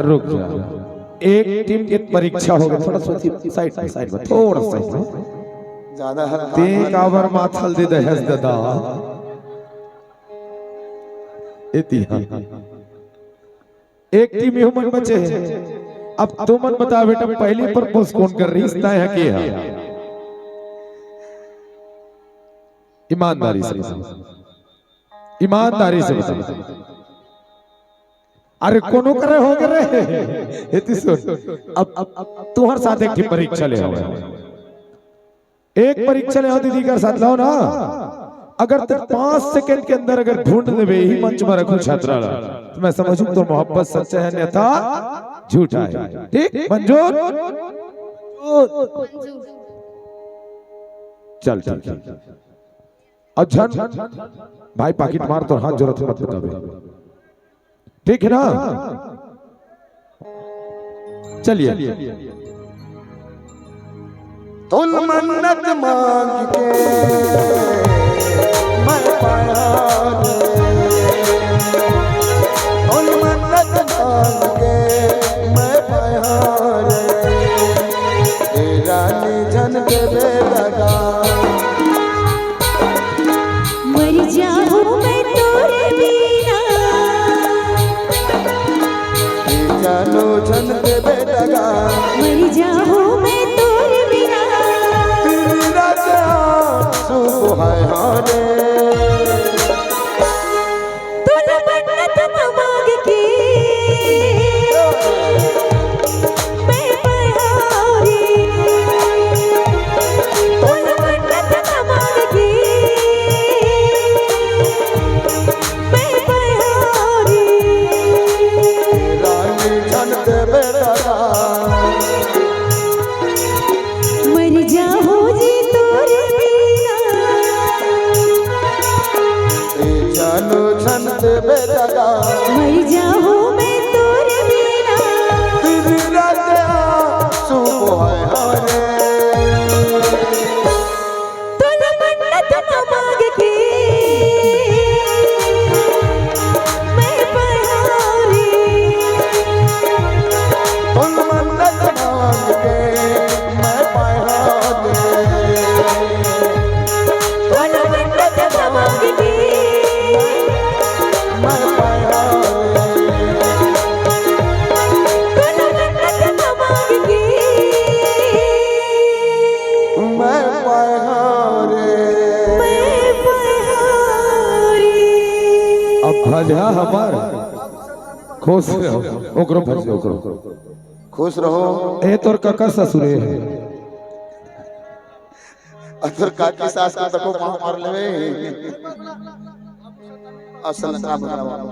रुक जा, एक टीम की परीक्षा हो गई, थोड़ा सोचिए साइड में थोड़ा सा ज्यादा ते कावर माथल दे दहस ददा इतिहास एक टीम ह्यूमन बचे हैं। अब तुम मन बता बेटा पहली प्रपोज कौन कर रही है, है के है? ईमानदारी से ईमानदारी से बता। अरे कोनो करे हो गए इतनी सुन। अब तुम्हारे साथ एक टीम परीक्षा ले आओ, एक परीक्षा ले आओ दीदी का साथ लाओ ना। अगर तक 5 सेकंड के अंदर अगर ढूंढ देवे ही मंच में रखो छात्रा तो मैं समझूं तो मोहब्बत सच्चा है अन्यथा झूठा है। ठीक मंजूर? चल चल चल अच्छा भाई पाकिट मार तो हाथ जरूरत मत बतावे, ठीक है ना? चलिए तुम मन्नत मांग के मैं पाया रे, तुम मन्नत मांग के मैं पाया रे, तेरा निधन देवे लगा मर जाऊं मैं तोरे बिना, जानो जन देवे लगा मर जाऊं मैं तोरे बिना, तेरी रात आंसू है हारे, तूने मन्नत मांग के मैं पाया रे, तूने मन्नत मांग के मैं पाया रे, रानी जन देवे लगा मर जाऊं जी तोरे बिना, जानो जन देवे लगा मर जाऊं मैं तोरे बिना, तेरी रात आंसू है हारे, तूने मन्नत मांग के मैं पाया रे, तुम मन्नत मांग के मैं पाया रे, तूने मन्नत मांग के मैं पाया रे, तूने मन्नत मांग के मैं पाया रे। मैं पाया रे। अब भजा हमार खुश रहो ओकरो भज ओकरो खुश रहो। ए तोर काका ससुरे है अगर काकी सास को तको मार लेवे असल ना